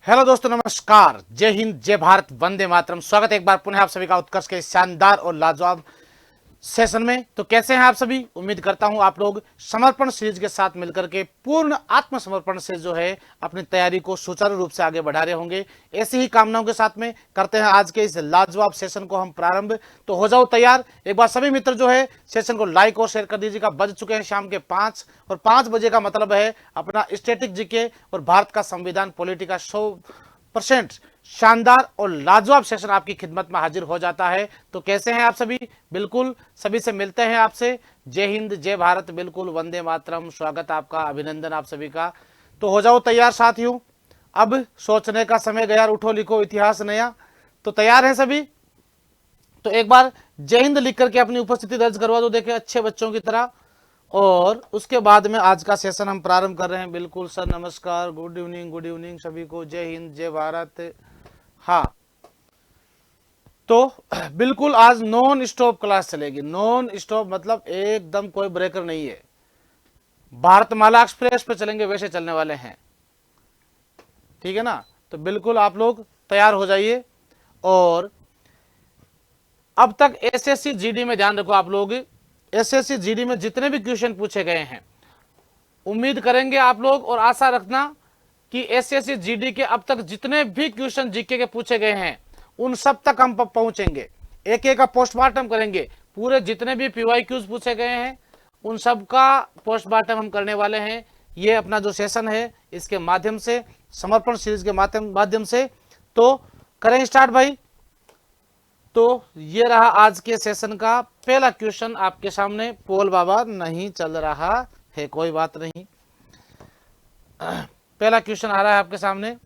Hello दोस्तों, नमस्कार। जय हिंद, जय भारत, वंदे मातरम। स्वागत है एक बार पुनः आप सभी का उत्कर्ष के शानदार और लाजवाब सेशन में। तो कैसे हैं आप सभी? उम्मीद करता हूं आप लोग समर्पण सीरीज के साथ मिलकर के पूर्ण आत्मसमर्पण से जो है अपनी तैयारी को सुचारू रूप से आगे बढ़ा रहे होंगे। ऐसी ही कामनाओं के साथ में करते हैं आज के इस लाजवाब सेशन को हम प्रारंभ। तो हो जाओ तैयार। एक बार सभी मित्र जो है सेशन को लाइक और शेयर कर दीजिएगा। बज चुके हैं शाम के 5 और 5 बजे का मतलब है अपना स्टैटिक जीके और भारत का संविधान पॉलिटी का 100% शानदार और लाजवाब सेशन आपकी खिदमत में हाजिर हो जाता है। तो कैसे हैं आप सभी? बिल्कुल सभी से मिलते हैं आपसे। जय हिंद, जय भारत, बिल्कुल वंदे मातरम। स्वागत आपका, अभिनंदन आप सभी का। तो हो जाओ तैयार साथियों। अब सोचने का समय गया, उठो लिखो इतिहास नया। तो तैयार हैं सभी? तो एक बार जय हिंद लिख करके अपनी उपस्थिति दर्ज करवा दो, देखे अच्छे बच्चों की तरह। और उसके बाद में आज का सेशन हम प्रारंभ कर रहे हैं। बिल्कुल सर, नमस्कार, गुड इवनिंग सभी को। जय हिंद, जय भारत। हाँ, तो बिल्कुल आज नॉन स्टॉप क्लास चलेगी। नॉन स्टॉप मतलब एकदम कोई ब्रेकर नहीं है। भारतमाला एक्सप्रेस पे चलेंगे वैसे चलने वाले हैं, ठीक है ना? तो बिल्कुल आप लोग तैयार हो जाइए। और अब तक एसएससी जीडी में ध्यान रखो आप लोग, एसएससी जीडी में जितने भी क्वेश्चन पूछे गए हैं, उम्मीद करेंगे आप लोग और आशा रखना कि एसएससी जीडी के अब तक जितने भी क्वेश्चन जीके के पूछे गए हैं उन सब तक हम पहुंचेंगे। एक एक का पोस्टमार्टम करेंगे। पूरे जितने भी पीवाईक्यूज पूछे गए हैं उन सब का पोस्टमार्टम हम करने वाले हैं। ये अपना जो सेशन है इसके माध्यम से, समर्पण सीरीज के माध्यम से। तो करें स्टार्ट भाई। तो ये रहा आज के सेशन का पहला क्वेश्चन आपके सामने। पोल बाबा नहीं चल रहा है, कोई बात नहीं। पहला क्वेश्चन आ रहा है आपके सामने।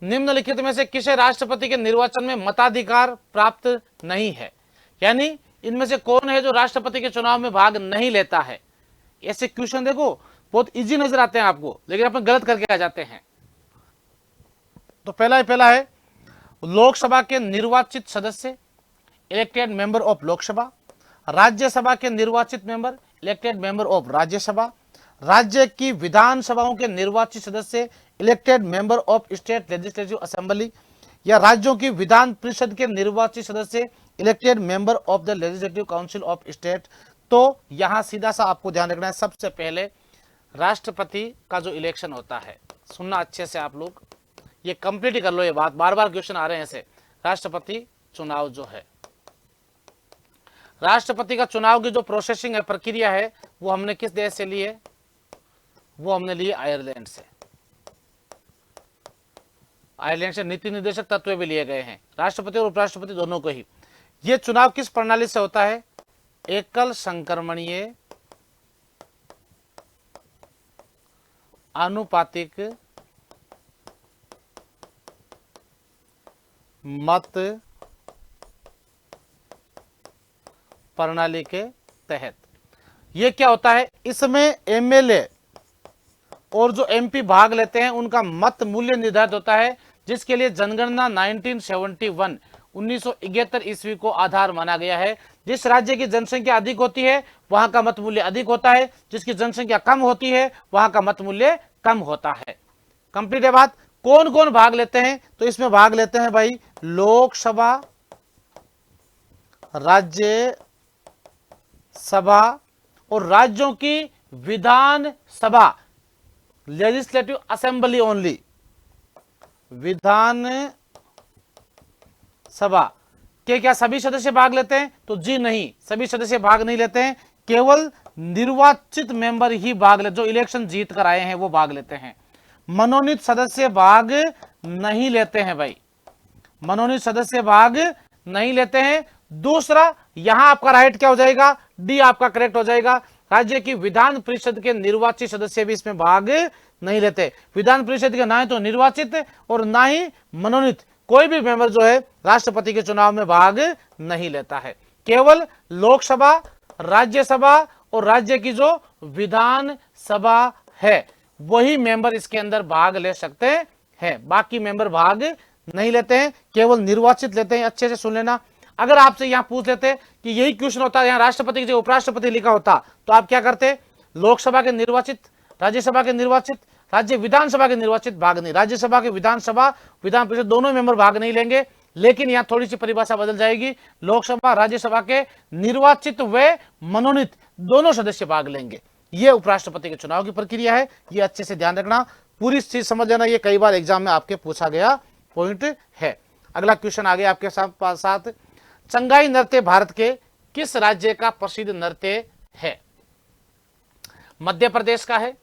निम्नलिखित में से किसे राष्ट्रपति के निर्वाचन में मताधिकार प्राप्त नहीं है? यानी इनमें से कौन है जो राष्ट्रपति के चुनाव में भाग नहीं लेता है? ऐसे क्वेश्चन देखो बहुत इजी नजर आते हैं आपको, लेकिन अपन गलत करके आ जाते हैं। तो पहला है लोकसभा के निर्वाचित सदस्य, elected member of Lok Sabha. Rajya Sabha के निर्वाचित member, elected member of Rajya Sabha. राज्य की विधानसभाओं के निर्वाचित सदस्य, elected member of state legislative assembly. या राज्यों की विधान परिषद के निर्वाचित सदस्य, elected member of the legislative council of state. तो यहां सीधा सा आपको ध्यान रखना है, सबसे पहले राष्ट्रपति का जो इलेक्शन होता है, सुनना अच्छे से आप लोग, ये कंप्लीट कर लो ये बात, बार बार क्वेश्चन आ रहे हैं ऐसे। राष्ट्रपति चुनाव जो है, राष्ट्रपति का चुनाव की जो प्रोसेसिंग है, प्रक्रिया है, वो हमने किस देश से ली है? वो हमने लिए आयरलैंड से। आयरलैंड से नीति निर्देशक तत्व भी लिए गए हैं, राष्ट्रपति और उपराष्ट्रपति दोनों को ही। ये चुनाव किस प्रणाली से होता है? एकल संक्रमणीय आनुपातिक मत प्रणाली के तहत। ये क्या होता है? इसमें एमएलए और जो एमपी भाग लेते हैं उनका मत मूल्य निर्धारित होता है, जिसके लिए जनगणना 1971 ईस्वी को आधार माना गया है। जिस राज्य की जनसंख्या अधिक होती है वहां का मत मूल्य अधिक होता है, जिसकी जनसंख्या कम होती है वहां का मत मूल्य कम होता है। कंप्लीट है बात। कौन कौन भाग लेते हैं? तो इसमें भाग लेते हैं भाई लोकसभा, राज्य सभा और राज्यों की Vidhan Sabha, legislative assembly only. Vidhan Sabha के क्या सभी सदस्य भाग लेते हैं? तो जी नहीं, सभी सदस्य भाग नहीं लेते हैं। केवल निर्वाचित मेंबर ही भाग लेते, जो इलेक्शन जीत कर आए हैं वो भाग लेते हैं। मनोनीत सदस्य भाग नहीं लेते हैं भाई, मनोनीत सदस्य भाग नहीं लेते हैं। दूसरा, यहां आपका राइट क्या हो जाएगा? डी आपका करेक्ट हो जाएगा। राज्य की विधान परिषद के निर्वाचित सदस्य भी इसमें भाग नहीं लेते। विधान परिषद के ना ही तो निर्वाचित और ना ही मनोनीत कोई भी मेंबर जो है राष्ट्रपति के चुनाव में भाग नहीं लेता है। केवल लोकसभा, राज्यसभा और राज्य की जो विधान सभा है वही मेंबर इसके अंदर भाग ले सकते हैं, बाकी मेंबर भाग नहीं लेते हैं, केवल निर्वाचित लेते हैं। अच्छे से सुन लेना। अगर आपसे यहां पूछ लेते कि यही क्वेश्चन होता, यहां राष्ट्रपति की जगह उपराष्ट्रपति लिखा होता, तो आप क्या करते? लोकसभा के निर्वाचित, राज्यसभा के निर्वाचित, राज्य विधानसभा के निर्वाचित भाग नहीं, राज्यसभा के विधानसभा विधान परिषद दोनों मेंबर भाग नहीं लेंगे, लेकिन यहां थोड़ी सी परिभाषा बदल जाएगी, लोकसभा राज्यसभा के निर्वाचित व मनोनीत दोनों सदस्य भाग लेंगे। यह उपराष्ट्रपति के चुनाव की प्रक्रिया है, यह अच्छे से ध्यान रखना, पूरी चीज समझ लेना, ये कई बार एग्जाम में आपके पूछा गया पॉइंट है। अगला क्वेश्चन आगे आपके साथ, चंगाई नृत्य भारत के किस राज्य का प्रसिद्ध नृत्य है? मध्य प्रदेश का है,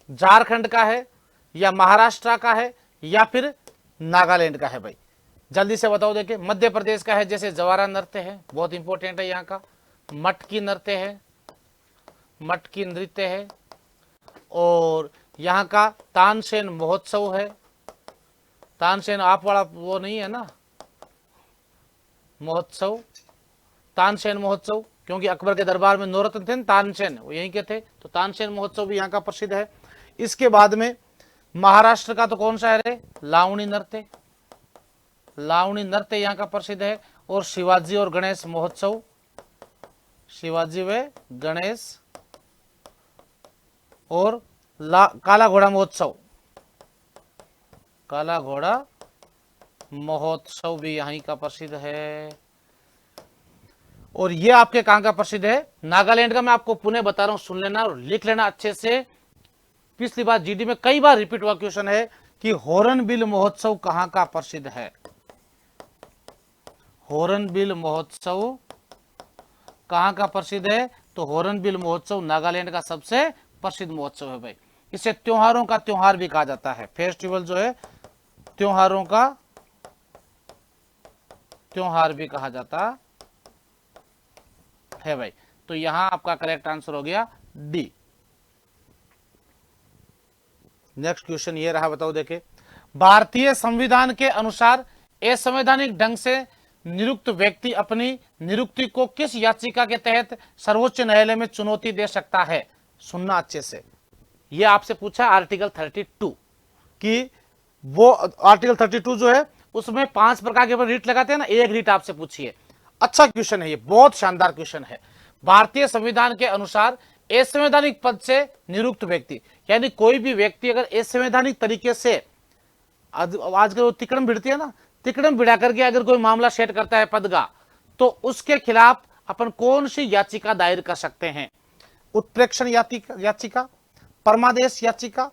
झारखंड का है, या महाराष्ट्र का है, या फिर नागालैंड का है? भाई जल्दी से बताओ। देखिए मध्य प्रदेश का है, जैसे जवारा नृत्य है, बहुत इंपॉर्टेंट है यहाँ का, मटकी नृत्य है, मटकी नृत्य है, और यहाँ का तानसेन महोत्सव है। तानसेन आप वाला वो नहीं है ना महोत्सव, तानसेन महोत्सव, क्योंकि अकबर के दरबार में नौरत्न थे तानसेन, वो यहीं के थे, तो तानसेन महोत्सव भी यहाँ का प्रसिद्ध है। इसके बाद में महाराष्ट्र का तो कौन सा है? लावणी नृत्य, लावणी नृत्य यहाँ का प्रसिद्ध है। और शिवाजी और गणेश महोत्सव, शिवाजी व गणेश, और काला घोड़ा महोत्सव, काला घोड़ा महोत्सव भी यहीं का प्रसिद्ध है। और ये आपके कहां का प्रसिद्ध है? नागालैंड का। मैं आपको पुनः बता रहा हूं, सुन लेना और लिख लेना अच्छे से। पिछली बार जीडी में कई बार रिपीट हुआ क्वेश्चन है कि हॉर्नबिल महोत्सव कहां का प्रसिद्ध है? हॉर्नबिल महोत्सव कहां का प्रसिद्ध है? तो हॉर्नबिल महोत्सव नागालैंड का सबसे प्रसिद्ध महोत्सव है भाई। इसे त्योहारों का त्योहार भी कहा जाता है, फेस्टिवल जो है त्योहारों का त्योहार भी कहा जाता है भाई। तो यहां आपका करेक्ट आंसर हो गया डी। नेक्स्ट क्वेश्चन ये रहा, बताओ। देखे भारतीय संविधान के अनुसार असंवैधानिक ढंग से नियुक्त व्यक्ति अपनी नियुक्ति को किस याचिका के तहत सर्वोच्च न्यायालय में चुनौती दे सकता है? सुनना अच्छे से, यह आपसे पूछा आर्टिकल 32 कि वो आर्टिकल 32 जो है उसमें 5 प्रकार के रिट लगाते हैं ना, एक रिट आपसे पूछिए। अच्छा क्वेश्चन है ये, बहुत शानदार क्वेश्चन है। भारतीय संविधान के अनुसार असंवैधानिक पद से नियुक्त व्यक्ति, यानी कोई भी व्यक्ति अगर असंवैधानिक तरीके से आजकल वो तिकड़म भिड़ती है ना, तिकड़म भिड़ा करके अगर कोई मामला सेट करता है पद का, तो उसके खिलाफ अपन कौन सी याचिका दायर कर सकते हैं? उत्प्रेक्षण याचिका, परमादेश याचिका,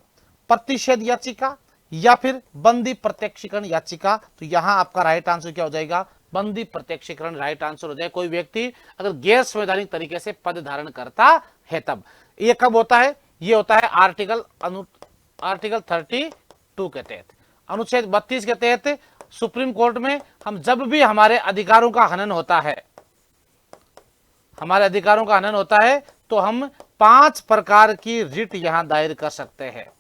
प्रतिषेध याचिका, या फिर बंदी प्रत्यक्षीकरण याचिका। तो यहां आपका राइट आंसर क्या हो जाएगा? बंदी प्रत्यक्षीकरण राइट आंसर हो जाए। कोई व्यक्ति अगर गैर संवैधानिक तरीके से पद धारण करता है तब। ये कब होता है? ये होता है आर्टिकल 32 के तहत, अनुच्छेद 32 के तहत सुप्रीम कोर्ट में हम जब भी हमारे अधिकारों का हनन होता है, हमारे अधिकारों का हनन होता है, तो हम 5 प्रकार की रिट यहां दायर कर सकते हैं।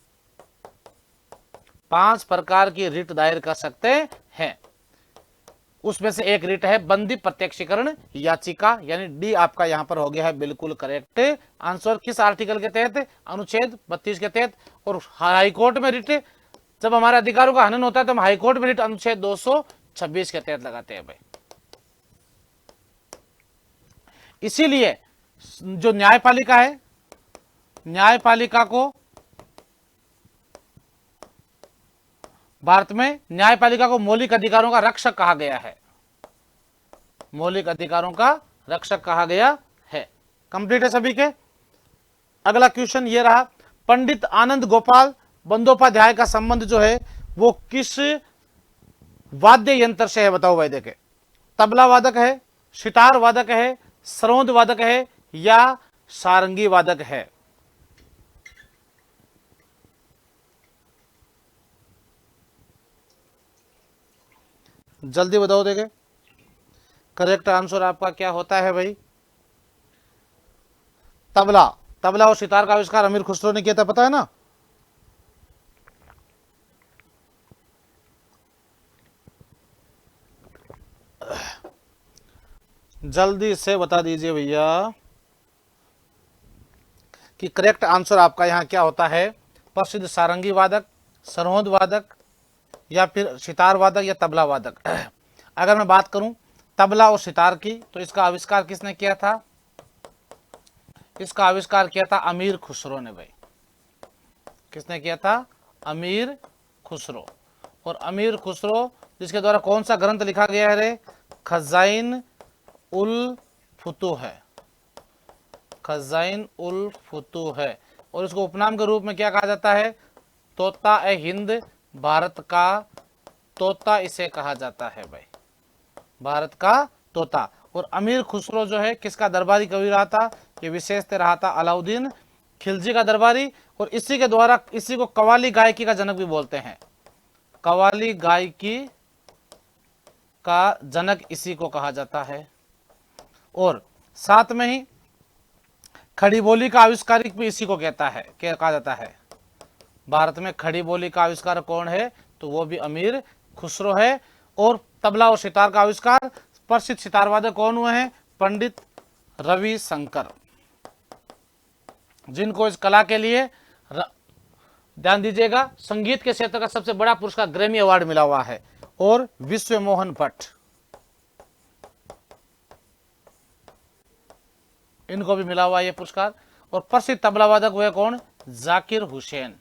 5 प्रकार की रिट दायर कर सकते हैं। उसमें से एक रिट है बंदी प्रत्यक्षीकरण याचिका, यानी डी आपका यहां पर हो गया है बिल्कुल करेक्ट आंसर। किस आर्टिकल के तहत? अनुच्छेद 32 के तहत। और हाईकोर्ट में रिट, जब हमारे अधिकारों का हनन होता है तो हम हाईकोर्ट में रिट अनुच्छेद 226 के तहत लगाते हैं भाई। इसीलिए जो न्यायपालिका है, न्यायपालिका को भारत में न्यायपालिका को मौलिक अधिकारों का रक्षक कहा गया है, मौलिक अधिकारों का रक्षक कहा गया है। कंप्लीट है सभी के। अगला क्वेश्चन ये रहा, पंडित आनंद गोपाल बंदोपाध्याय का संबंध जो है वो किस वाद्य यंत्र से है? बताओ भाई। देखे तबला वादक है, सितार वादक है, सरोद वादक है, या सारंगी वादक है? जल्दी बताओ। देखे करेक्ट आंसर आपका क्या होता है भाई? तबला। तबला और सितार का आविष्कार अमीर खुसरो ने किया था, पता है ना? जल्दी से बता दीजिए भैया कि करेक्ट आंसर आपका यहां क्या होता है? प्रसिद्ध सारंगी वादक, सरोद वादक, या फिर सितार वादक, या तबला वादक। अगर मैं बात करूं तबला और सितार की, तो इसका आविष्कार किसने किया था? इसका आविष्कार किया था अमीर खुसरो ने भाई। किसने किया था? अमीर खुसरो। और अमीर खुसरो जिसके द्वारा कौन सा ग्रंथ लिखा गया है रे? खजाइन उल फुतूह है, खजाइन उल फुतूह है। और इसको उपनाम के रूप में क्या कहा जाता है? तोता ए हिंद, भारत का तोता इसे कहा जाता है भाई, भारत का तोता। और अमीर खुसरो जो है किसका दरबारी कवि रहा था? ये विशेषतः रहा था अलाउद्दीन खिलजी का दरबारी। और इसी के द्वारा इसी को कव्वाली गायकी का जनक भी बोलते हैं, कव्वाली गायकी का जनक इसी को कहा जाता है। और साथ में ही खड़ी बोली का आविष्कारक भी इसी को कहता है, क्या कहा जाता है? भारत में खड़ी बोली का आविष्कार कौन है? तो वो भी अमीर खुसरो है। और तबला और सितार का आविष्कार प्रसिद्ध सितार वादक कौन हुए हैं? पंडित रवि शंकर, जिनको इस कला के लिए ध्यान दीजिएगा संगीत के क्षेत्र का सबसे बड़ा पुरस्कार ग्रैमी अवार्ड मिला हुआ है। और विश्व मोहन भट्ट, इनको भी मिला हुआ है यह पुरस्कार। और प्रसिद्ध तबला वादक हुए कौन? जाकिर हुसैन,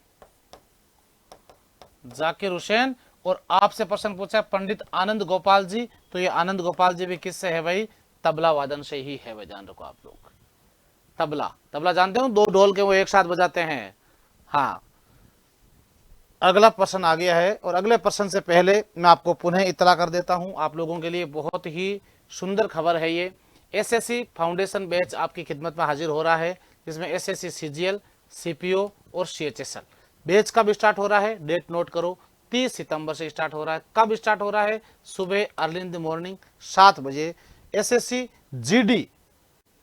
जाकिर हुसैन। और आपसे प्रश्न पूछा पंडित आनंद गोपाल जी, तो ये आनंद गोपाल जी भी किससे है भाई? तबला वादन से ही है भाई, ध्यान रखो आप लोग। तबला, तबला जानते हो, दो ढोल के वो एक साथ बजाते हैं। हाँ, अगला प्रश्न आ गया है। और अगले प्रश्न से पहले मैं आपको पुनः इत्तला कर देता हूं, आप लोगों के लिए बहुत ही सुंदर खबर है ये। एसएससी फाउंडेशन बैच आपकी खिदमत में हाजिर हो रहा है, जिसमें एसएससी सीजीएल, सीपीओ और सीएचएसएल बैच कब स्टार्ट हो रहा है? डेट नोट करो, 30 सितंबर से स्टार्ट हो रहा है। कब स्टार्ट हो रहा है? सुबह अर्ली इन द मॉर्निंग 7 बजे। एसएससी जीडी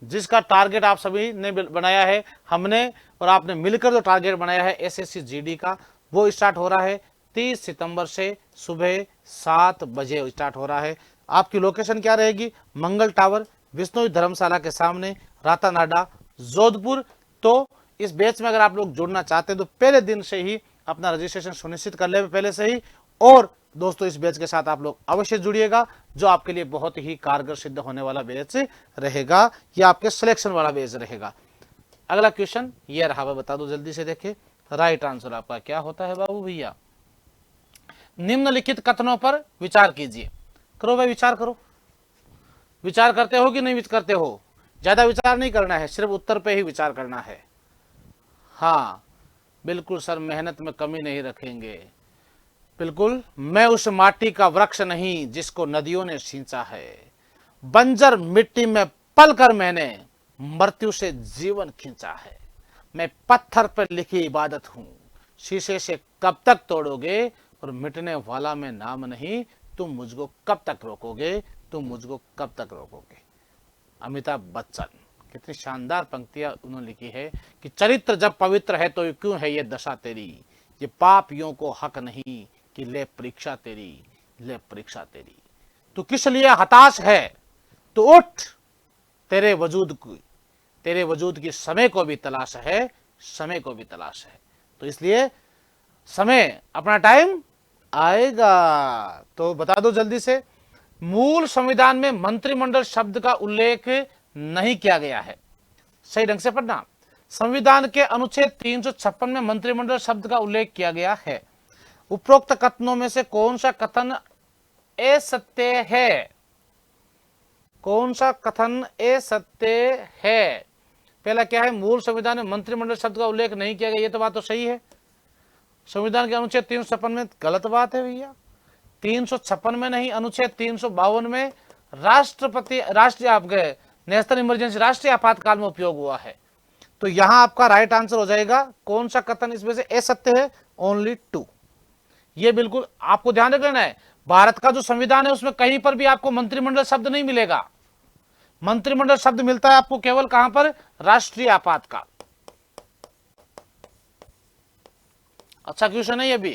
जिसका टारगेट आप सभी ने बनाया है, हमने और आपने मिलकर जो टारगेट बनाया है एसएससी जीडी का, वो स्टार्ट हो रहा है 30 सितंबर से सुबह 7 बजे स्टार्ट हो रहा है। आपकी लोकेशन क्या रहेगी? मंगल टावर, विष्णु धर्मशाला के सामने, रातानाडा, जोधपुर। तो इस बैच में अगर आप लोग जुड़ना चाहते हैं तो पहले दिन से ही अपना रजिस्ट्रेशन सुनिश्चित कर ले पहले से ही। और दोस्तों इस बैच के साथ आप लोग अवश्य जुड़िएगा, जो आपके लिए बहुत ही कारगर सिद्ध होने वाला बैच रहेगा, या आपके सिलेक्शन वाला बैच रहेगा। अगला क्वेश्चन ये रहा, बता दो जल्दी से, देखिए राइट आंसर आपका क्या होता है बाबू भैया? निम्नलिखित कथनों पर विचार कीजिए। करो भाई, विचार करो। विचार करते हो कि नहीं करते हो? ज्यादा विचार नहीं करना है, सिर्फ उत्तर पे ही विचार करना है। हाँ बिल्कुल सर, मेहनत में कमी नहीं रखेंगे। बिल्कुल, मैं उस माटी का वृक्ष नहीं जिसको नदियों ने सींचा है, बंजर मिट्टी में पलकर मैंने मृत्यु से जीवन खींचा है। मैं पत्थर पर लिखी इबादत हूं, शीशे से कब तक तोड़ोगे, और मिटने वाला मैं नाम नहीं, तुम मुझको कब तक रोकोगे, तुम मुझको कब तक रोकोगे। अमिताभ बच्चन, कितनी शानदार पंक्तियां उन्होंने लिखी है कि चरित्र जब पवित्र है तो क्यों है ये दशा तेरी, ये पापियों को हक नहीं कि ले परीक्षा तेरी, ले परीक्षा तेरी। तू किस लिए हताश है, तो उठ, तेरे वजूद की समय को भी तलाश है, समय को भी तलाश है। तो इसलिए समय, अपना टाइम आएगा। तो बता दो जल्दी से, मूल संविधान में मंत्रिमंडल शब्द का उल्लेख नहीं किया गया है। सही ढंग से पढ़ना, संविधान के अनुच्छेद 356 में मंत्रिमंडल शब्द का उल्लेख किया गया है। उपरोक्त कथनों में से कौन सा कथन असत्य है? कौन सा कथन असत्य है? पहला क्या है? मूल संविधान में मंत्रिमंडल शब्द का उल्लेख नहीं किया गया, ये तो बात तो सही है। संविधान के अनुच्छेद 356 में गलत बात है भैया, 356 में नहीं, अनुच्छेद 352 में राष्ट्रीय आपके नेशनल इमरजेंसी, राष्ट्रीय आपातकाल में उपयोग हुआ है। तो यहां आपका राइट आंसर हो जाएगा, कौन सा कथन इसमें से असत्य है? ओनली 2। ये बिल्कुल आपको ध्यान रखना है, भारत का जो संविधान है उसमें कहीं पर भी आपको मंत्रिमंडल शब्द नहीं मिलेगा। मंत्रिमंडल शब्द मिलता है आपको केवल कहां पर? राष्ट्रीय आपातकाल। अच्छा क्वेश्चन है ये भी,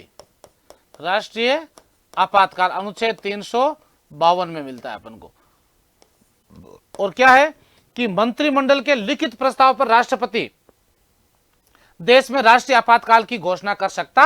राष्ट्रीय आपातकाल अनुच्छेद 352 में मिलता है अपन को। और क्या है कि मंत्रिमंडल के लिखित प्रस्ताव पर राष्ट्रपति देश में राष्ट्रीय आपातकाल की घोषणा कर सकता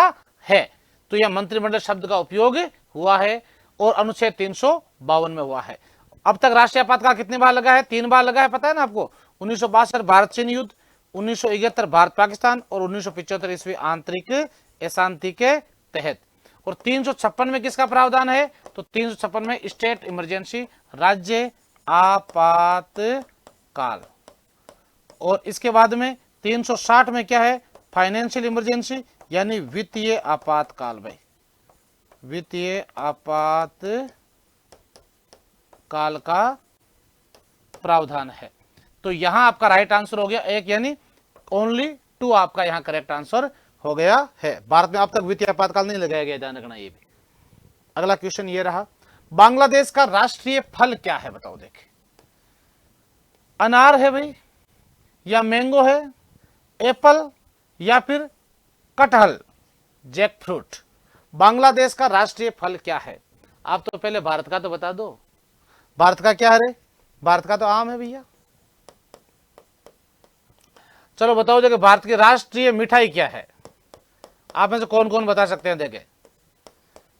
है। तो यह मंत्रिमंडल शब्द का उपयोग हुआ है और अनुच्छेद 352 में हुआ है। अब तक राष्ट्रीय आपातकाल कितनी बार लगा है? 3 बार लगा है, पता है ना आपको। 1962 भारत चीन युद्ध, 1971 भारत पाकिस्तान और 1975 ईस्वी आंतरिक अशांति के तहत। और 356 में किसका प्रावधान है? तो 356 में स्टेट इमरजेंसी, राज्य आपातकाल। और इसके बाद में 360 में क्या है? फाइनेंशियल इमरजेंसी यानी वित्तीय आपातकाल। भाई वित्तीय आपातकाल का प्रावधान है। तो यहां आपका राइट आंसर हो गया एक, यानी ओनली 2 आपका यहां करेक्ट आंसर हो गया है। भारत में अब तक वित्तीय आपातकाल नहीं लगाया गया, ध्यान रखना ये भी। अगला क्वेश्चन ये रहा, बांग्लादेश का राष्ट्रीय फल क्या है? बताओ। देखें, अनार है भाई, या मैंगो है, एप्पल, या फिर कटहल, जैक फ्रूट। बांग्लादेश का राष्ट्रीय फल क्या है? आप तो पहले भारत का तो बता दो। भारत का क्या है रे? भारत का तो आम है भैया। चलो बताओ कि भारत की राष्ट्रीय मिठाई क्या है? आप में से कौन कौन बता सकते हैं? देखें,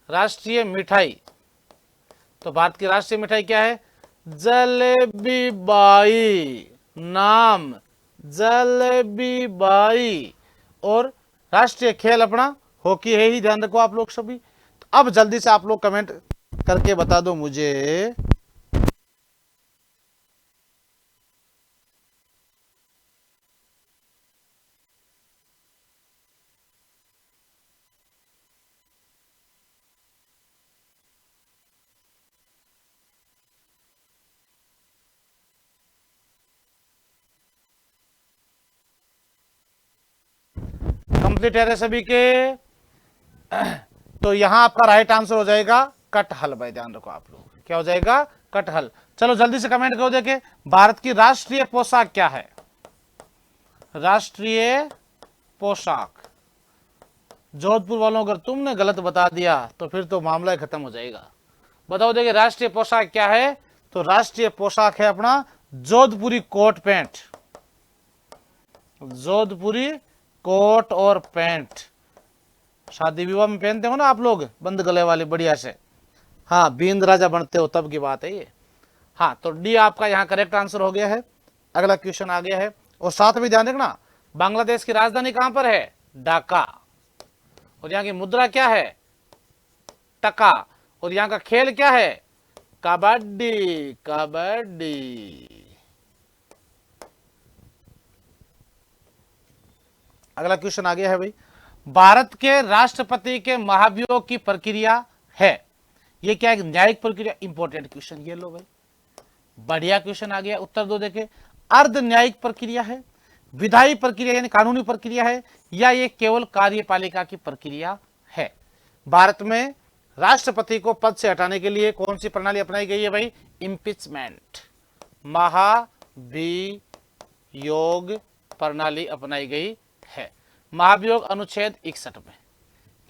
राष्ट्रीय मिठाई, तो भारत की राष्ट्रीय मिठाई क्या है? जलेबी बाई। नाम जलेबी बाई। और राष्ट्रीय खेल अपना हॉकी है ही, ध्यान रखो आप लोग सभी। तो अब जल्दी से आप लोग कमेंट करके बता दो मुझे, कंप्लीट है सभी के? तो यहां आपका राइट आंसर हो जाएगा कटहल। भाई ध्यान रखो आप लोग, क्या हो जाएगा? कटहल। चलो जल्दी से कमेंट करो। देखे, भारत की राष्ट्रीय पोशाक क्या है? राष्ट्रीय पोशाक। जोधपुर वालों, अगर तुमने गलत बता दिया तो फिर तो मामला ही खत्म हो जाएगा। बताओ देखिए, राष्ट्रीय पोशाक क्या है? तो राष्ट्रीय पोशाक है अपना जोधपुरी कोट पैंट। जोधपुरी कोट और पैंट शादी विवाह में पहनते हो ना आप लोग, बंद गले वाली बढ़िया से। हाँ, बींद राजा बनते हो तब की बात है ये। हाँ, तो डी आपका यहाँ करेक्ट आंसर हो गया है। अगला क्वेश्चन आ गया है, और साथ में ध्यान रखना, बांग्लादेश की राजधानी कहां पर है? ढाका। और यहाँ की मुद्रा क्या है? टका। और यहाँ का खेल क्या है? कबड्डी। कबड्डी। अगला क्वेश्चन आ गया है भाई, भारत के राष्ट्रपति के महाभियोग की प्रक्रिया है, ये क्या है? न्यायिक प्रक्रिया। इंपॉर्टेंट क्वेश्चन ये लो भाई, बढ़िया क्वेश्चन आ गया। उत्तर दो। देखे, अर्ध न्यायिक प्रक्रिया है, विधायी प्रक्रिया यानी कानूनी प्रक्रिया है, या ये केवल कार्यपालिका की प्रक्रिया है? भारत में राष्ट्रपति को पद से हटाने के लिए कौन सी प्रणाली अपनाई गई है भाई? इम्पीचमेंट, महाभियोग प्रणाली अपनाई गई है। महाभियोग अनुच्छेद 61 में।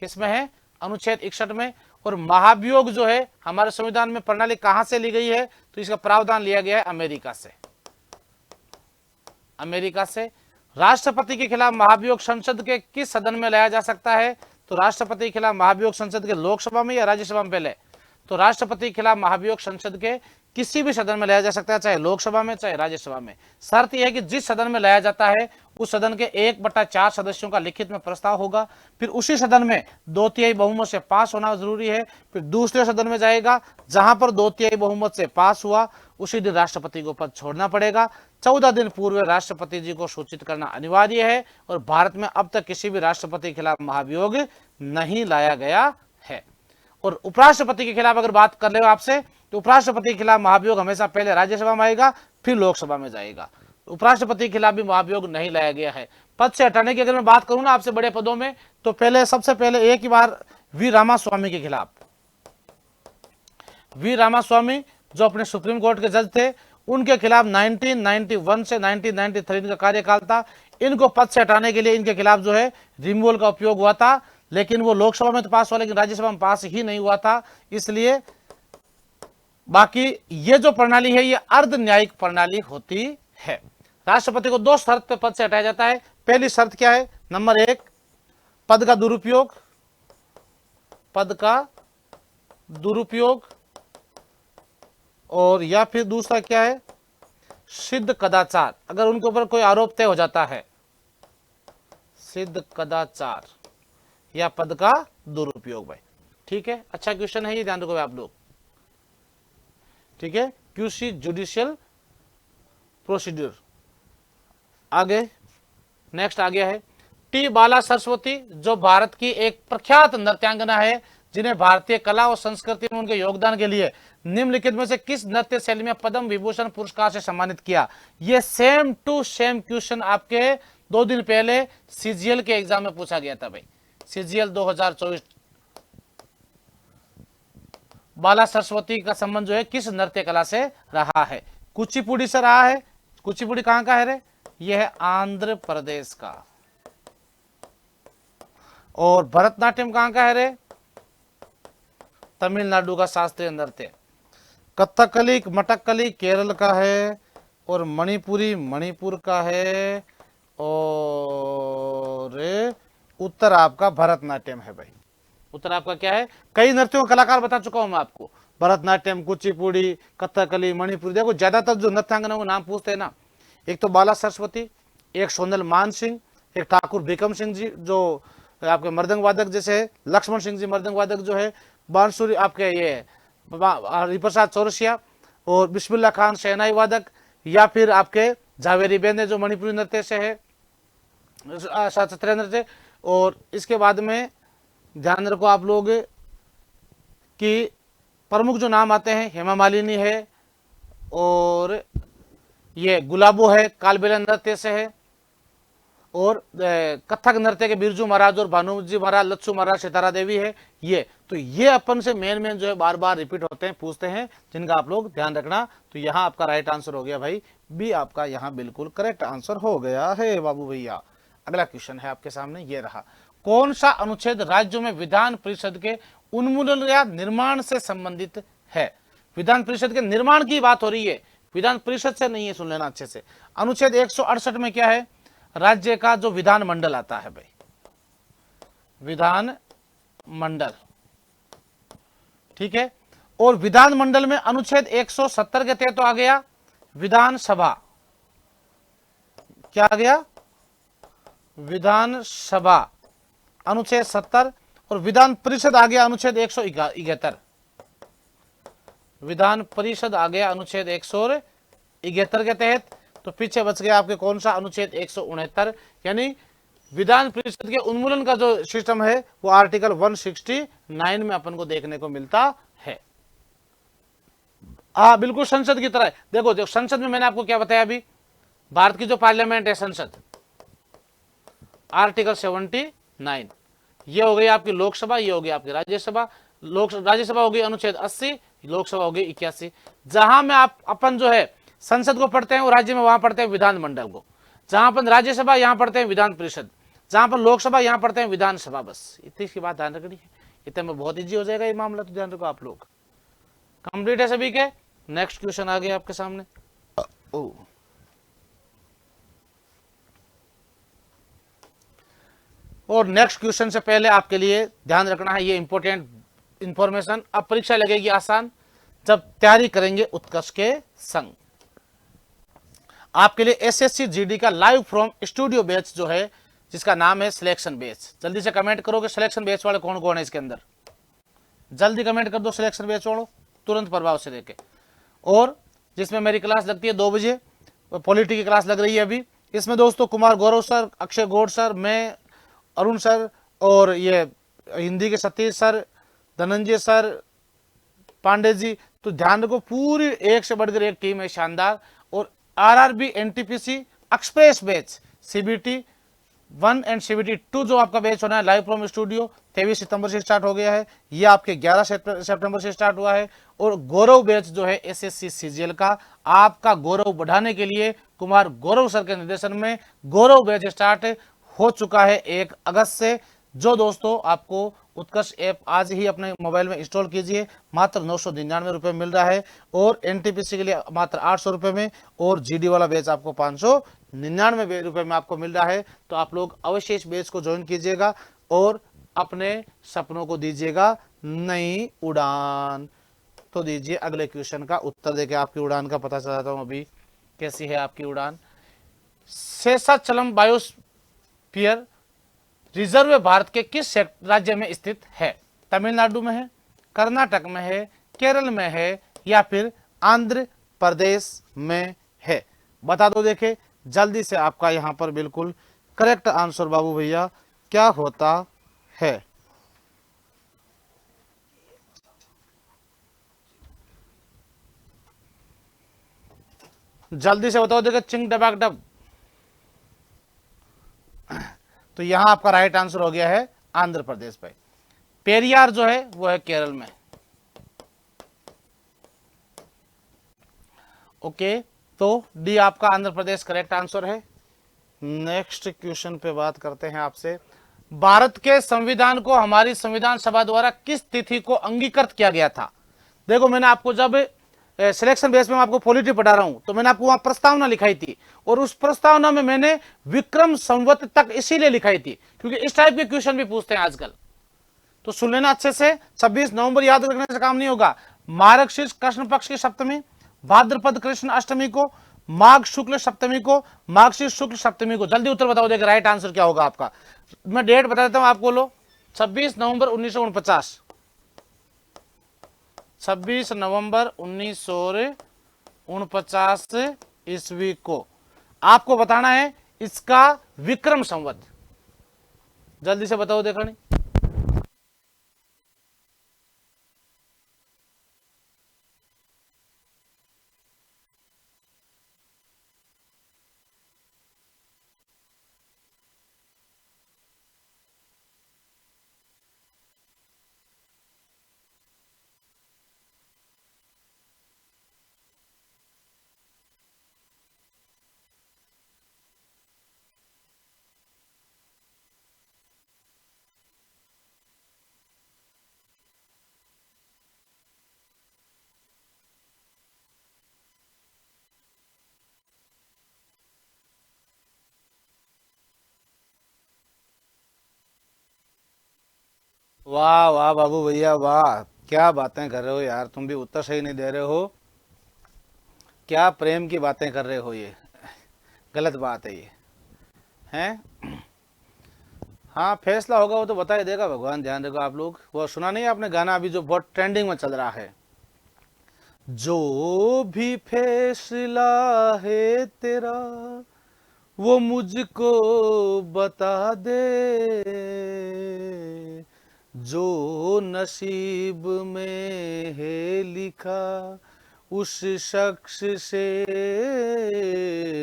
किसमें है? अनुच्छेद 61 में। और महाभियोग जो है हमारे संविधान में प्रणाली कहां से ली गई है? तो इसका प्रावधान लिया गया है अमेरिका से। अमेरिका से। राष्ट्रपति के खिलाफ महाभियोग संसद के किस सदन में लाया जा सकता है? तो राष्ट्रपति के खिलाफ महाभियोग संसद के लोकसभा में या राज्यसभा में? पहले तो राष्ट्रपति के खिलाफ महाभियोग संसद के किसी भी सदन में लाया जा सकता है, चाहे लोकसभा में चाहे राज्यसभा में। शर्त यह है कि जिस सदन में लाया जाता है उस सदन के 1/4 सदस्यों का लिखित में प्रस्ताव होगा, फिर उसी सदन में 2/3 बहुमत से पास होना जरूरी है। फिर दूसरे सदन में जाएगा, जहां पर 2/3 बहुमत से पास हुआ उसी दिन राष्ट्रपति को पद छोड़ना पड़ेगा। 14 दिन पूर्व राष्ट्रपति जी को सूचित करना अनिवार्य है। और भारत में अब तक किसी भी राष्ट्रपति के खिलाफ महाभियोग नहीं लाया गया है। और उपराष्ट्रपति के खिलाफ अगर बात कर ले आपसे, तो उपराष्ट्रपति के खिलाफ महाभियोग हमेशा पहले राज्यसभा में आएगा, फिर लोकसभा में जाएगा। उपराष्ट्रपति के खिलाफ भी महाभियोग नहीं लाया गया है। पद से हटाने की अगर मैं बात करूं ना आपसे बड़े पदों में, तो पहले सबसे पहले एक ही बार वी रामास्वामी के खिलाफ। वी रामास्वामी जो अपने सुप्रीम कोर्ट के जज थे, उनके खिलाफ 1991 से 1993 इनका कार्यकाल था। इनको पद से हटाने के लिए इनके खिलाफ जो है रिमूवल का उपयोग हुआ था, लेकिन वो लोकसभा में तो पास हुआ लेकिन राज्यसभा में पास ही नहीं हुआ था। इसलिए बाकी ये जो प्रणाली है ये अर्ध न्यायिक प्रणाली होती है। राष्ट्रपति को 2 शर्त पे पद से हटाया जाता है। पहली शर्त क्या है? नंबर 1, पद का दुरुपयोग। पद का दुरुपयोग। और या फिर दूसरा क्या है? सिद्ध कदाचार। अगर उनके ऊपर कोई आरोप तय हो जाता है सिद्ध कदाचार या पद का दुरुपयोग भाई। ठीक है, अच्छा क्वेश्चन है ये, ध्यान रखो आप लोग। ठीक है, क्यूसी जुडिशियल प्रोसीड्यूर। आगे नेक्स्ट आ गया है टी बाला सरस्वती, जो भारत की एक प्रख्यात नृत्यांगना है, जिन्हें भारतीय कला और संस्कृति में उनके योगदान के लिए निम्नलिखित में से किस नृत्य शैली में पद्म विभूषण पुरस्कार से सम्मानित किया। ये सेम टू सेम क्वेश्चन आपके 2 दिन पहले सीजीएल के एग्जाम में पूछा गया था भाई। सीजीएल 2024 बाला सरस्वती का संबंध जो है किस नृत्य कला से रहा है। कुचिपुड़ी से रहा है। कुचिपुड़ी कहां का है रे? यह है आंध्र प्रदेश का। और भरतनाट्यम कहां का है रे? तमिलनाडु का शास्त्रीय नृत्य। कथकली मटक्कली केरल का है, और मणिपुरी मणिपुर का है, और उत्तर आपका भरतनाट्यम है भाई। उत्तर आपका क्या है? कई नृत्यों के कलाकार बता चुका हूं मैं आपको, भरतनाट्यम, कुचिपुड़ी, कथकली, मणिपुरी। देखो ज्यादातर जो नृत्यांगनाओं के नाम पूछते हैं ना, एक तो बाला सरस्वती, एक सोनल मान सिंह, एक ठाकुर भिकम सिंह जी जो आपके मृदंग वादक, जैसे लक्ष्मण सिंह जी मृदंग वादक जो है, बांसुरी आपके ये हरिप्रसाद चौरसिया, और बिस्मिल्लाह खान शहनाई वादक, या फिर आपके झावेरी बेंदे जो मणिपुरी नृत्य से है, शास्त्रीय नृत्य। और इसके बाद में ध्यान रखो आप लोग कि प्रमुख जो नाम आते हैं, हेमा मालिनी है, और ये गुलाबो है, कालबेला नृत्य से है, और कथक नृत्य के बिरजू महाराज और भानुजी महाराज, लच्छू महाराज, सितारा देवी है। ये तो ये अपन से मेन जो है बार बार रिपीट होते हैं, पूछते हैं, जिनका आप लोग ध्यान रखना। तो यहाँ आपका राइट आंसर हो गया भाई, बी आपका यहाँ बिल्कुल करेक्ट आंसर हो गया है बाबू भैया। अगला क्वेश्चन है आपके सामने, ये रहा। कौन सा अनुच्छेद राज्यों में विधान परिषद के उन्मूलन या निर्माण से संबंधित है? विधान परिषद के निर्माण की बात हो रही है, विधान परिषद से नहीं है, सुन लेना अच्छे से। अनुच्छेद 168 में क्या है? राज्य का जो विधान मंडल आता है भाई, विधान मंडल। ठीक है, और विधान मंडल में अनुच्छेद 170 के तहत तो आ गया विधानसभा। क्या आ गया? विधानसभा अनुच्छेद 70, और विधान परिषद आ गया अनुच्छेद 171। विधान परिषद आ गया अनुच्छेद 171 के तहत। तो पीछे बच गया आपके कौन सा? अनुच्छेद 169। यानी विधान परिषद के उन्मूलन का जो सिस्टम है वो आर्टिकल 169 में अपन को देखने को मिलता है। हाँ बिल्कुल संसद की तरह। देखो संसद में मैंने आपको क्या बताया अभी, भारत की जो पार्लियामेंट है संसद, आर्टिकल 79। ये हो गई आपकी लोकसभा, ये हो गई आपकी राज्यसभा। राज्यसभा हो गई अनुच्छेद 80, लोकसभा हो गई 81। जहां में आप अपन जो है संसद को पढ़ते हैं वो राज्य में वहां पढ़ते हैं विधानमंडल को। जहां अपन राज्यसभा यहां पढ़ते हैं विधान परिषद, जहां अपन लोकसभा यहां पढ़ते हैं विधानसभा। बस इतनी की बात ध्यान रखनी है, इतने में बहुत इजी हो जाएगा ये मामला। तो ध्यान रखो आप लोग। कंप्लीट है सभी के। नेक्स्ट क्वेश्चन आ गया आपके सामने। और नेक्स्ट क्वेश्चन से पहले आपके लिए ध्यान रखना है, ये इंपॉर्टेंट इंफॉर्मेशन। अब परीक्षा लगेगी आसान जब तैयारी करेंगे उत्कर्ष के संग। आपके लिए एसएससी जीडी का लाइव फ्रॉम स्टूडियो बैच जो है, जिसका नाम है सिलेक्शन बैच। जल्दी से कमेंट करो कि सिलेक्शन बैच वाले कौन कौन है इसके अंदर। जल्दी कमेंट कर दो सिलेक्शन बैच वालों, तुरंत प्रभाव से लेके। और जिसमें मेरी क्लास लगती है 2 बजे, पॉलिटी की क्लास लग रही है अभी। इसमें दोस्तों कुमार गौरव सर, अक्षय गौड़ सर, मैं, अरुण सर, और ये हिंदी के सतीश सर, धनंजय सर, पांडे जी। तो ध्यान रखो, पूरी एक से बढ़कर एक टीम है शानदार। और RRB NTPC express batch CBT 1 and CBT 2 जो आपका बैच होना है लाइव फ्रॉम स्टूडियो 23 सितंबर से स्टार्ट हो गया है। ये आपके 11 सितंबर से स्टार्ट हुआ है। और गौरव बैच जो है एसएससी सीजीएल का, आपका गौरव बढ़ाने के लिए कुमार गौरव सर के निर्देशन में गौरव बैच स्टार्ट हो चुका है 1 अगस्त से। जो दोस्तों आपको उत्कर्ष ऐप आज ही अपने मोबाइल में इंस्टॉल कीजिए, मात्र 999 रुपये मिल रहा है। और एनटीपीसी के लिए मात्र 800 रुपये में, और जीडी वाला बैच आपको 599 रुपये में आपको मिल रहा है। तो आप लोग अवश्य इस बैच को ज्वाइन कीजिएगा और अपने सपनों को दीजिएगा नई उड़ान। तो दीजिए अगले क्वेश्चन का उत्तर देके आपकी उड़ान का पता चलाता हूं अभी कैसी है आपकी उड़ान। शेषाचलम बायोस्फीयर रिजर्व भारत के किस राज्य में स्थित है? तमिलनाडु में है, कर्नाटक में है, केरल में है या फिर आंध्र प्रदेश में है? बता दो। देखे जल्दी से आपका यहां पर बिल्कुल करेक्ट आंसर बाबू भैया क्या होता है? जल्दी से बताओ। देखो चिंग डबाक डब। तो यहां आपका राइट आंसर हो गया है आंध्र प्रदेश पे। पेरियार जो है वो है केरल में। ओके, तो डी आपका आंध्र प्रदेश करेक्ट आंसर है। नेक्स्ट क्वेश्चन पे बात करते हैं आपसे। भारत के संविधान को हमारी संविधान सभा द्वारा किस तिथि को अंगीकृत किया गया था? देखो मैंने आपको जब सिलेक्शन बेस में मैं आपको पॉलिटी पढ़ा रहा हूं तो मैंने आपको वहां प्रस्तावना लिखाई थी, और उस प्रस्तावना में मैंने विक्रम संवत तक इसीलिए लिखाई थी क्योंकि इस टाइप के क्वेश्चन भी पूछते हैं आजकल। तो सुन लेना अच्छे से। 26 नवंबर याद रखने से काम नहीं होगा। मार्गशीर्ष कृष्ण पक्ष की सप्तमी, भाद्रपद कृष्ण अष्टमी को, माघ शुक्ल सप्तमी को, मार्गशीर्ष शुक्ल सप्तमी को। जल्दी उत्तर बताओ। देखिए राइट आंसर क्या होगा आपका। मैं डेट बता देता हूं आपको। लो 26 नवंबर 1949, 26 नवंबर 1949 ईस्वी को आपको बताना है इसका विक्रम संवत। जल्दी से बताओ। देखा नहीं? वाह वाह बाबू भैया वाह, क्या बातें कर रहे हो यार। तुम भी उत्तर सही नहीं दे रहे हो। क्या प्रेम की बातें कर रहे हो, ये गलत बात है ये। हैं? हाँ फैसला होगा वो तो बता ही देगा भगवान। ध्यान रखो आप लोग। वो सुना नहीं आपने गाना अभी जो बहुत ट्रेंडिंग में चल रहा है? जो भी फैसला है तेरा वो मुझको बता दे, जो नसीब में है लिखा उस शख्स से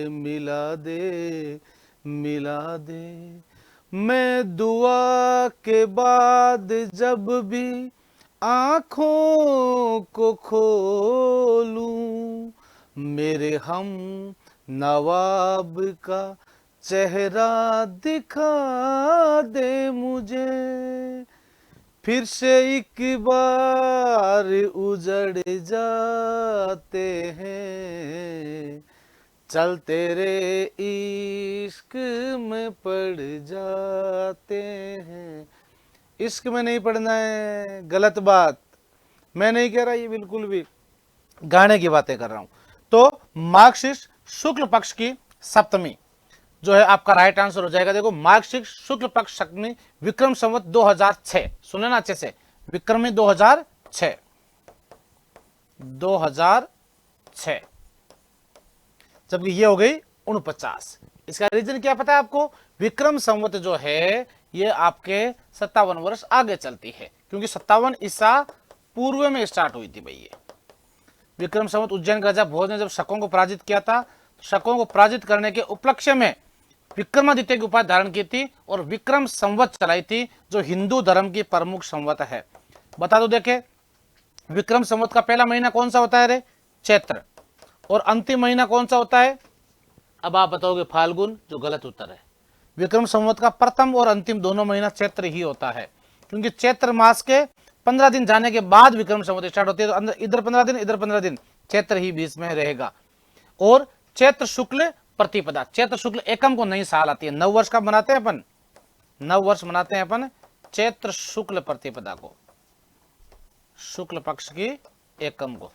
मिला दे, मिला दे। मैं दुआ के बाद जब भी आँखों को खोलूं, मेरे हम नवाब का चेहरा दिखा दे मुझे, फिर से एक बार उजड़ जाते हैं, चल तेरे इश्क में पड़ जाते हैं। इश्क में नहीं पढ़ना है, गलत बात। मैं नहीं कह रहा ये, बिल्कुल भी गाने की बातें कर रहा हूं। तो मार्गशीर्ष शुक्ल पक्ष की सप्तमी जो है आपका राइट आंसर हो जाएगा। देखो मार्गशीर्ष शुक्ल पक्ष सप्तमी विक्रम संवत 2006। सुने ना अच्छे से, विक्रमी 2006, 2006, जबकि ये हो गई 49। इसका रीजन क्या पता है आपको? विक्रम संवत जो है ये आपके 57 वर्ष आगे चलती है, क्योंकि 57 ईसा पूर्व में स्टार्ट हुई थी भाई ये विक्रम संवत। उज्जैन का राजा भोज ने जब शकों को पराजित किया था, तो शकों को पराजित करने के उपलक्ष्य में विक्रमादित्य की उपाधि धारण की थी और विक्रम संवत चलाई थी, जो हिंदू धर्म की प्रमुख संवत है। बता दो। देखे विक्रम संवत का पहला महीना कौन सा होता है रे? चैत्र। और अंतिम महीना कौन सा होता है? अब आप बताओगे फाल्गुन, जो गलत उत्तर है। विक्रम संवत का प्रथम और अंतिम दोनों महीना चैत्र ही होता है, क्योंकि चैत्र मास के 15 दिन जाने के बाद विक्रम संवत स्टार्ट होती है। तो इधर 15 दिन, इधर 15 दिन, चैत्र ही बीच में रहेगा। और चैत्र शुक्ल प्रतिपदा, चैत्र शुक्ल एकम को नई साल आती है। 9 वर्ष का मनाते हैं अपन, 9 वर्ष मनाते हैं अपन चैत्र शुक्ल प्रतिपदा को, शुक्ल पक्ष की एकम को।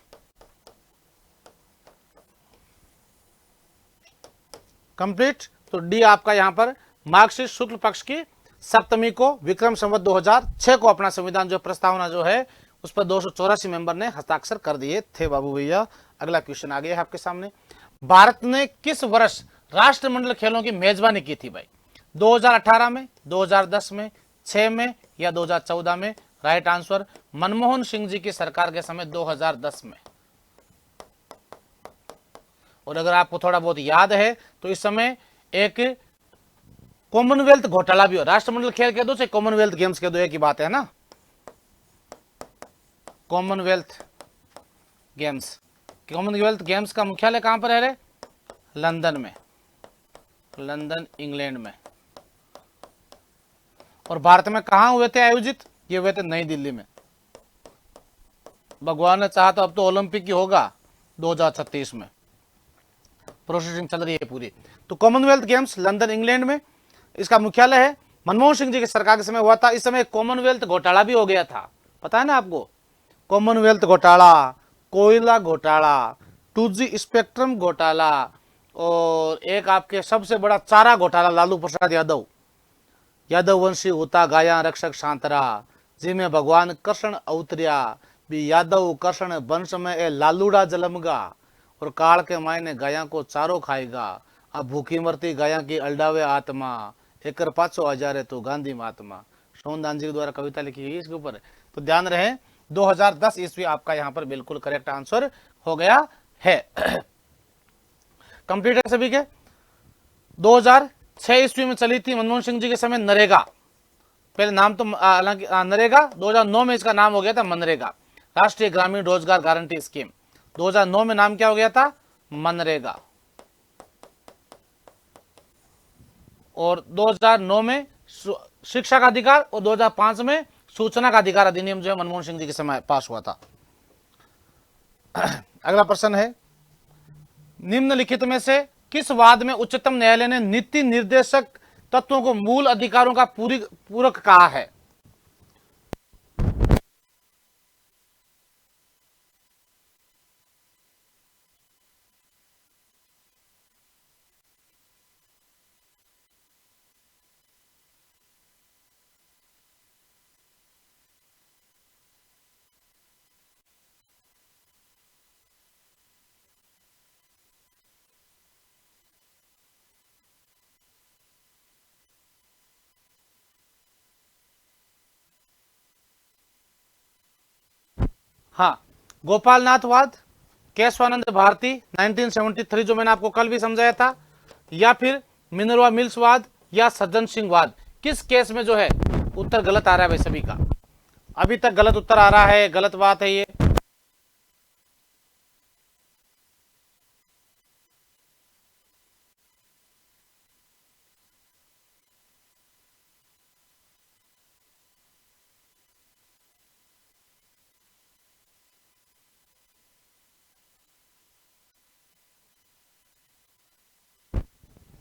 कंप्लीट। तो डी आपका यहां पर मार्गशीर्ष शुक्ल पक्ष की सप्तमी को विक्रम संवत 2006 को अपना संविधान जो प्रस्तावना जो है उस पर 284 मेंबर ने हस्ताक्षर कर दिए थे बाबू भैया। अगला क्वेश्चन आ गया है आपके सामने। भारत ने किस वर्ष राष्ट्रमंडल खेलों की मेजबानी की थी भाई? 2018 में, 2010 में, 6 में या 2014 में? राइट आंसर मनमोहन सिंह जी की सरकार के समय 2010 में। और अगर आपको थोड़ा बहुत याद है तो इस समय एक कॉमनवेल्थ घोटाला भी हो, राष्ट्रमंडल खेल कह दो चाहे कॉमनवेल्थ गेम्स कह दो, एक ही बात है ना। कॉमनवेल्थ गेम्स, कॉमनवेल्थ गेम्स का मुख्यालय कहां पर है रे? लंदन में, लंदन इंग्लैंड में। और भारत में कहां हुए थे आयोजित? ये हुए थे नई दिल्ली में। भगवान ने चाहा तो अब तो ओलंपिक ही होगा 2036 में, प्रोसेसिंग चल रही है पूरी। तो कॉमनवेल्थ गेम्स लंदन इंग्लैंड में, इसका मुख्यालय है। मनमोहन सिंह जी की सरकार के समय हुआ था। इस समय कॉमनवेल्थ घोटाला भी हो गया था, पता है ना आपको? कॉमनवेल्थ घोटाला, कोयला घोटाला, 2G स्पेक्ट्रम घोटाला, और एक आपके सबसे बड़ा चारा घोटाला लालू प्रसाद यादव, यादव वंशी होता गाया रक्षक शांतरा, जिनमें भगवान कृष्ण अवतरिया भी यादव कृष्ण वंश में ए लालूड़ा जलमगा, और काल के मायने गाया को चारो खाएगा, अब भूखी मरती गाया की अल्डावे आत्मा, एकर पाछो हजारे तो गांधी महात्मा। सोनदान जी द्वारा कविता लिखी गई इसके ऊपर। तो ध्यान रहे 2010 ईस्वी आपका यहाँ पर बिल्कुल करेक्ट आंसर हो गया है। कंप्लीट है सभी के। 2006 ईस्वी में चली थी मनमोहन सिंह जी के समय नरेगा, पहले नाम तो हालांकि नरेगा, 2009 में इसका नाम हो गया था मनरेगा, राष्ट्रीय ग्रामीण रोजगार गारंटी स्कीम। 2009 में नाम क्या हो गया था? मनरेगा। और 2009 में शिक्षा का अधिकार, और 2005 में सूचना का अधिकार अधिनियम जो है मनमोहन सिंह जी के समय पास हुआ था। अगला प्रश्न है, निम्नलिखित में से किस वाद में उच्चतम न्यायालय ने नीति निर्देशक तत्वों को मूल अधिकारों का पूरक कहा है? हाँ, गोपालनाथ वाद, केशवानंद भारती 1973 जो मैंने आपको कल भी समझाया था, या फिर मिनरवा मिल्स वाद, या सज्जन सिंह वाद। किस केस में जो है उत्तर गलत आ रहा है भाई सभी का? अभी तक गलत उत्तर आ रहा है, गलत बात है ये।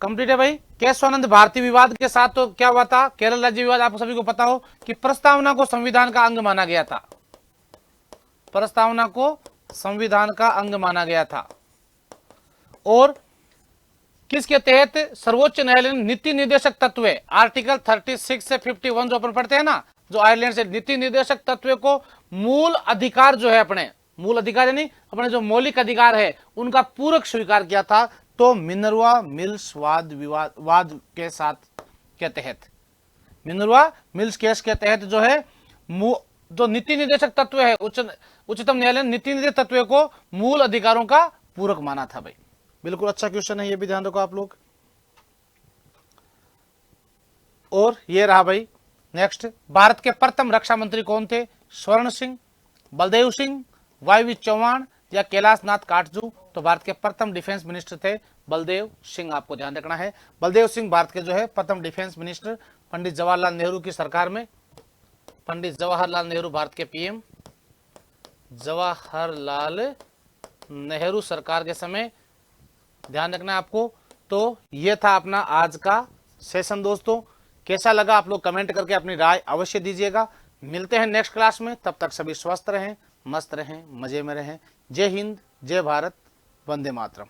कंप्लीट है भाई। केशवानंद भारती विवाद के साथ तो क्या हुआ था? केरल राज्य विवाद, आप सभी को पता हो कि प्रस्तावना को संविधान का अंग माना गया था, प्रस्तावना को संविधान का अंग माना गया था। और किसके तहत सर्वोच्च न्यायालय ने नीति निर्देशक तत्व, आर्टिकल 36 से 51 जो अपन पढ़ते हैं ना, जो आयरलैंड से नीति निर्देशक तत्व को मूल अधिकार जो है, अपने मूल अधिकार यानी अपने जो मौलिक अधिकार है उनका पूरक स्वीकार किया था। तो मिनरवा मिल्स वाद के साथ के तहत, मिनरवा मिल्स केस के तहत जो है जो नीति निर्देशक तत्व है, उच्चतम न्यायालय ने नीति निर्देशक तत्व को मूल अधिकारों का पूरक माना था भाई। बिल्कुल अच्छा क्वेश्चन है, ये भी ध्यान रखो आप लोग। और ये रहा भाई नेक्स्ट, भारत के प्रथम रक्षा मंत्री कौन थे? स्वर्ण सिंह, बलदेव सिंह, वाईवी चौहान या कैलाश नाथ काटजू? तो भारत के प्रथम डिफेंस मिनिस्टर थे बलदेव सिंह, आपको ध्यान रखना है। बलदेव सिंह भारत के जो है प्रथम डिफेंस मिनिस्टर, पंडित जवाहरलाल नेहरू की सरकार में, पंडित जवाहरलाल नेहरू भारत के पीएम, जवाहरलाल नेहरू सरकार के समय, ध्यान रखना है आपको। तो ये था अपना आज का सेशन दोस्तों। कैसा लगा आप लोग कमेंट करके अपनी राय अवश्य दीजिएगा। मिलते हैं नेक्स्ट क्लास में, तब तक सभी स्वस्थ रहें, मस्त रहें, मजे में रहें। जय हिंद, जय भारत, वंदे मातरम।